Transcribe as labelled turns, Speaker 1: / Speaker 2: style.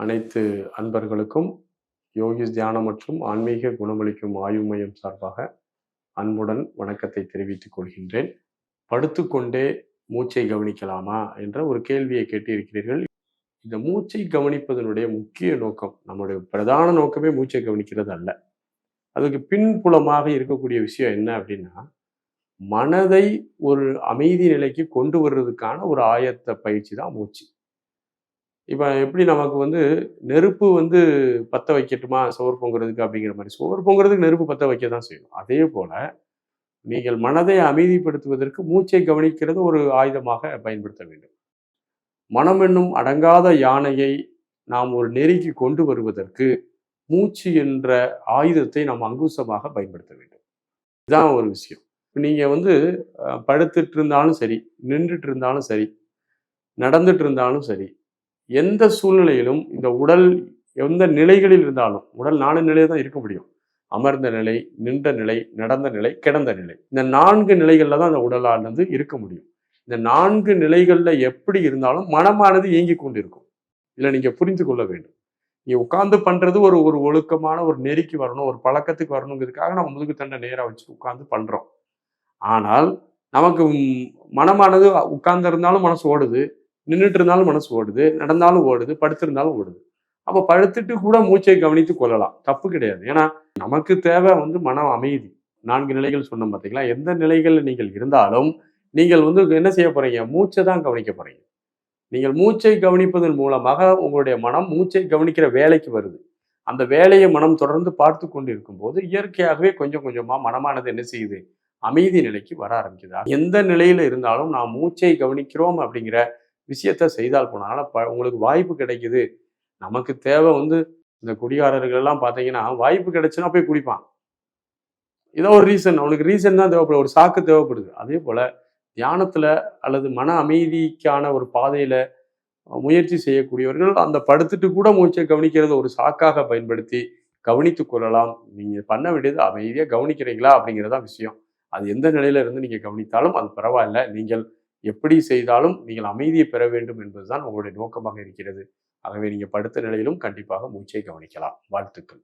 Speaker 1: அனைத்து அன்பர்களுக்கும் யோகிஸ் தியானம் மற்றும் ஆன்மீக குணமளிக்கும் ஆய்வு மையம் சார்பாக அன்புடன் வணக்கத்தை தெரிவித்துக் கொள்கின்றேன். படுத்துக்கொண்டே மூச்சை கவனிக்கலாமா என்ற ஒரு கேள்வியை கேட்டிருக்கிறீர்கள். இந்த மூச்சை கவனிப்பதனுடைய முக்கிய நோக்கம், நம்முடைய பிரதான நோக்கமே மூச்சை கவனிக்கிறது அல்ல. அதுக்கு பின்புலமாக இருக்கக்கூடிய விஷயம் என்ன அப்படின்னா, மனதை ஒரு அமைதி நிலைக்கு கொண்டு வர்றதுக்கான ஒரு ஆயத்த பயிற்சி தான் மூச்சு. இப்ப எப்படி நமக்கு நெருப்பு பத்த வைக்கட்டுமா சோறு பொங்குறதுக்கு அப்படிங்கிற மாரி, சோறு பொங்குறதுக்கு நெருப்பு பத்த வைக்க தான் செய்யணும். அதே போல நீங்கள் மனதை அமைதிப்படுத்துவதற்கு மூச்சை கவனிக்கிறது ஒரு ஆயுதமாக பயன்படுத்த வேண்டும். மனம் என்னும் அடங்காத யானையை நாம் ஒரு நெறிக்கு கொண்டு வருவதற்கு மூச்சு என்ற ஆயுதத்தை நாம் அங்குசமாக பயன்படுத்த வேண்டும். இதுதான் ஒரு விஷயம். நீங்க படுத்துட்டு இருந்தாலும் சரி, நின்றுட்டு இருந்தாலும் சரி, நடந்துட்டு இருந்தாலும் சரி, எந்த சூழ்நிலையிலும் இந்த உடல் எந்த நிலைகளில் இருந்தாலும், உடல் 4 நிலையில தான் இருக்க முடியும். அமர்ந்த நிலை, நின்ற நிலை, நடந்த நிலை, கிடந்த நிலை. இந்த 4 நிலைகள்ல தான் அந்த உடலானது இருக்க முடியும். இந்த 4 நிலைகள்ல எப்படி இருந்தாலும் மனமானது இயங்கிக் கொண்டிருக்கும். இதில நீங்க புரிந்து கொள்ள வேண்டும். நீங்க உட்கார்ந்து பண்றது ஒரு ஒரு ஒழுக்கமான ஒரு நெறிக்கு வரணும், ஒரு பழக்கத்துக்கு வரணுங்கிறதுக்காக நம்ம முதுகு தண்ட நேரா வச்சு உட்கார்ந்து பண்றோம். ஆனால் நமக்கு மனமானது உட்கார்ந்து இருந்தாலும் மனசு ஓடுது. நின்னுட்டு இருந்தாலும் மனசு ஓடுது, நடந்தாலும் ஓடுது, படுத்திருந்தாலும் ஓடுது. அப்ப படுத்துட்டு கூட மூச்சை கவனித்துக் கொள்ளலாம். தப்பு கிடையாது. ஏன்னா, நமக்கு தேவை மன அமைதி. 4 நிலைகள் சொன்னோம் பார்த்தீங்களா? எந்த நிலைகள்ல நீங்கள் இருந்தாலும், நீங்கள் என்ன செய்ய போறீங்க? மூச்ச தான் கவனிக்க போறீங்க. நீங்கள் மூச்சை கவனிப்பதன் மூலமாக உங்களுடைய மனம் மூச்சை கவனிக்கிற வேலைக்கு வருது. அந்த வேலையை மனம் தொடர்ந்து பார்த்து கொண்டு இருக்கும்போது, இயற்கையாகவே கொஞ்சம் கொஞ்சமா மனமானது என்ன செய்யுது? அமைதி நிலைக்கு வர ஆரம்பிக்குது. எந்த நிலையில இருந்தாலும் நாம் மூச்சை கவனிக்கிறோம் அப்படிங்கிற விஷயத்த செய்தால் போனால உங்களுக்கு வாய்ப்பு கிடைக்குது. நமக்கு தேவை இந்த குடிகாரர்கள் எல்லாம் பார்த்தீங்கன்னா, வாய்ப்பு கிடைச்சுன்னா போய் குடிப்பான். ஏதோ ஒரு ரீசன் அவனுக்கு ரீசன் தான் தேவைப்படுது. ஒரு சாக்கு தேவைப்படுது. அதே போல தியானத்துல அல்லது மன அமைதிக்கான ஒரு பாதையில முயற்சி செய்யக்கூடியவர்கள் அந்த படுத்துட்டு கூட மூச்சை கவனிக்கிறத ஒரு சாக்காக பயன்படுத்தி கவனித்துக் கொள்ளலாம். நீங்க பண்ண வேண்டியது அமைதியா கவனிக்கிறீங்களா அப்படிங்கிறது தான் விஷயம். அது எந்த நிலையில இருந்து நீங்க கவனித்தாலும் அது பரவாயில்ல. நீங்கள் எப்படி செய்தாலும் நீங்கள் அமைதியை பெற வேண்டும் என்பதுதான் உங்களுடைய நோக்கமாக இருக்கிறது. ஆகவே நீங்க படுத்த நிலையிலும் கண்டிப்பாக மூச்சை கவனிக்கலாம். வாழ்த்துக்கள்.